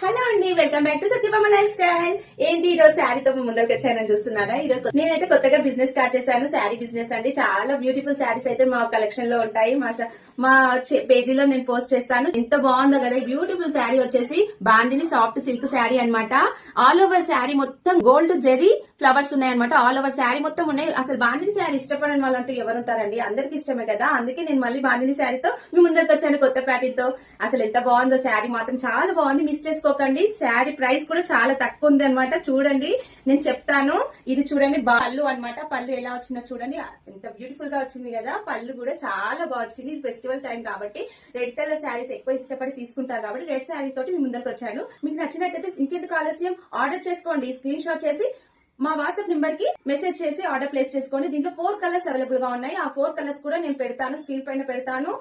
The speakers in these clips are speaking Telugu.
హలో అండి, welcome back to Satyabhama life style. ఏంటి ఈ రోజు శారీతో ముందరికి వచ్చానని చూస్తున్నారా? ఈ రోజు నేనైతే కొత్తగా బిజినెస్ స్టార్ట్ చేశాను, శారీ బిజినెస్ అండి. చాలా బ్యూటిఫుల్ శారీస్ అయితే మా కలెక్షన్ లో ఉంటాయి. మా పేజీలో నేను పోస్ట్ చేస్తాను. ఎంత బాగుందో కదా! బ్యూటిఫుల్ శారీ వచ్చేసి బాందిని సాఫ్ట్ సిల్క్ శారీ అన్నమాట. ఆల్ ఓవర్ శారీ మొత్తం గోల్డ్ జెరీ ఫ్లవర్స్ ఉన్నాయి అనమాట. ఆల్ ఓవర్ శారీ మొత్తం ఉన్నాయి. అసలు బాందిని శారీ ఇష్టపడని వాళ్ళంటూ ఎవరుంటారండి? అందరికి ఇష్టమే కదా. అందుకే నేను మళ్ళీ బాందిని శారీతో మీ ముందరికి వచ్చాను, కొత్త ప్యాటర్న్ తో. అసలు ఎంత బాగుందో శారీ, మాత్రం చాలా బాగుంది. మిస్ చేసుకోకండి. శారీ ప్రైస్ కూడా చాలా తక్కువ ఉంది అనమాట. చూడండి, నేను చెప్తాను. ఇది చూడండి, పళ్ళు అనమాట. పళ్ళు ఎలా వచ్చిందో చూడండి, ఎంత బ్యూటిఫుల్ గా వచ్చింది కదా. పళ్ళు కూడా చాలా బాగా వచ్చింది. ఇది ఫెస్టివల్ టైం కాబట్టి రెడ్ కలర్ శారీస్ ఎక్కువ ఇష్టపడి తీసుకుంటారు కాబట్టి రెడ్ శారీ తోటి మీ ముందరికి వచ్చాను. మీకు నచ్చినట్టయితే ఇంకెందుకు ఆలస్యం, ఆర్డర్ చేసుకోండి. స్క్రీన్ షాట్ చేసి మా వాట్సాప్ నెంబర్ కి మెసేజ్ చేసి ఆర్డర్ ప్లేస్ చేసుకోండి. దీంట్లో 4 కలర్స్ అవైలబుల్ గా ఉన్నాయి. ఆ 4 కలర్స్ కూడా నేను పెడతాను, స్క్రీన్ పైన పెడతాను,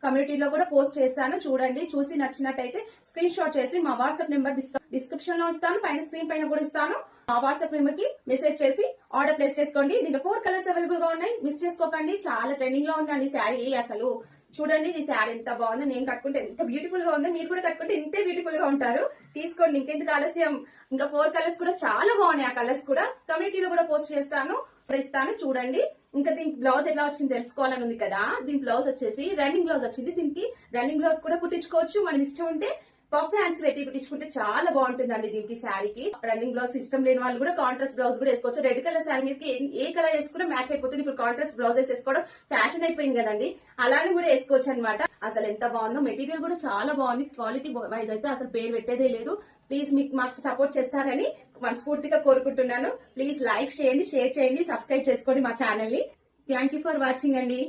కమ్యూనిటీలో కూడా పోస్ట్ చేస్తాను. చూడండి, చూసి నచ్చినట్టయితే స్క్రీన్ షాట్ చేసి మా వాట్సాప్ నెంబర్ డిస్క్రిప్షన్ లో ఇస్తాను, పైన స్క్రీన్ పైన కూడా ఇస్తాను. ఆ వాట్సాప్ నెంబర్ కి మెసేజ్ చేసి ఆర్డర్ ప్లేస్ చేసుకోండి. దీంట్లో 4 కలర్స్ అవైలబుల్ గా ఉన్నాయి. మిస్ చేసుకోకండి. చాలా ట్రెండింగ్ లో ఉందండి శారీ. అసలు చూడండి, ఈ శారీ ఎంత బాగుందో. నేను కట్టుకుంటే ఎంత బ్యూటిఫుల్ గా ఉందో, మీరు కూడా కట్టుకుంటే ఇంతే బ్యూటిఫుల్ గా ఉంటారు. తీసుకోండి, ఇంకెందుకు ఆలస్యం. ఇంకా 4 కలర్స్ కూడా చాలా బాగున్నాయి. ఆ కలర్స్ కూడా కమ్యూనిటీలో కూడా పోస్ట్ చేస్తాను, ఇస్తాను. చూడండి, ఇంకా దీనికి బ్లౌజ్ ఎలా వచ్చింది తెలుసుకోవాలని ఉంది కదా. దీని బ్లౌజ్ వచ్చేసి రన్నింగ్ బ్లౌజ్ వచ్చింది. దీనికి రన్నింగ్ బ్లౌజ్ కూడా కుట్టించుకోవచ్చు. మనం ఇష్టం ఉంటే పఫ్ హ్యాండ్స్ పెట్టి కుట్టించుకుంటే చాలా బాగుంటుందండి. దీనికి శారీకి రన్నింగ్ బ్లౌజ్ ఇష్టం లేని వాళ్ళు కూడా కాంట్రాస్ట్ బ్లౌజ్ కూడా వేసుకోవచ్చు. రెడ్ కలర్ శారీ మీదకి ఏ కలర్ వేసుకున్నా మ్యాచ్ అయిపోతుంది. ఇప్పుడు కాంట్రాస్ట్ బ్లౌజెస్ వేసుకోవడం ఫ్యాషన్ అయిపోయింది కదండి, అలానే కూడా వేసుకోవచ్చు అనమాట. అసలు ఎంత బాగుందో. మెటీరియల్ కూడా చాలా బాగుంది. క్వాలిటీ వైజ్ అయితే అసలు పేరు పెట్టేదే లేదు. ప్లీజ్ మీకు మాకు సపోర్ట్ చేస్తారని మనస్ఫూర్తిగా కోరుకుంటున్నాను. ప్లీజ్ లైక్ చేయండి, షేర్ చేయండి, సబ్స్క్రైబ్ చేసుకోండి మా ఛానల్ ని. థ్యాంక్ యూ ఫర్ వాచింగ్ అండి.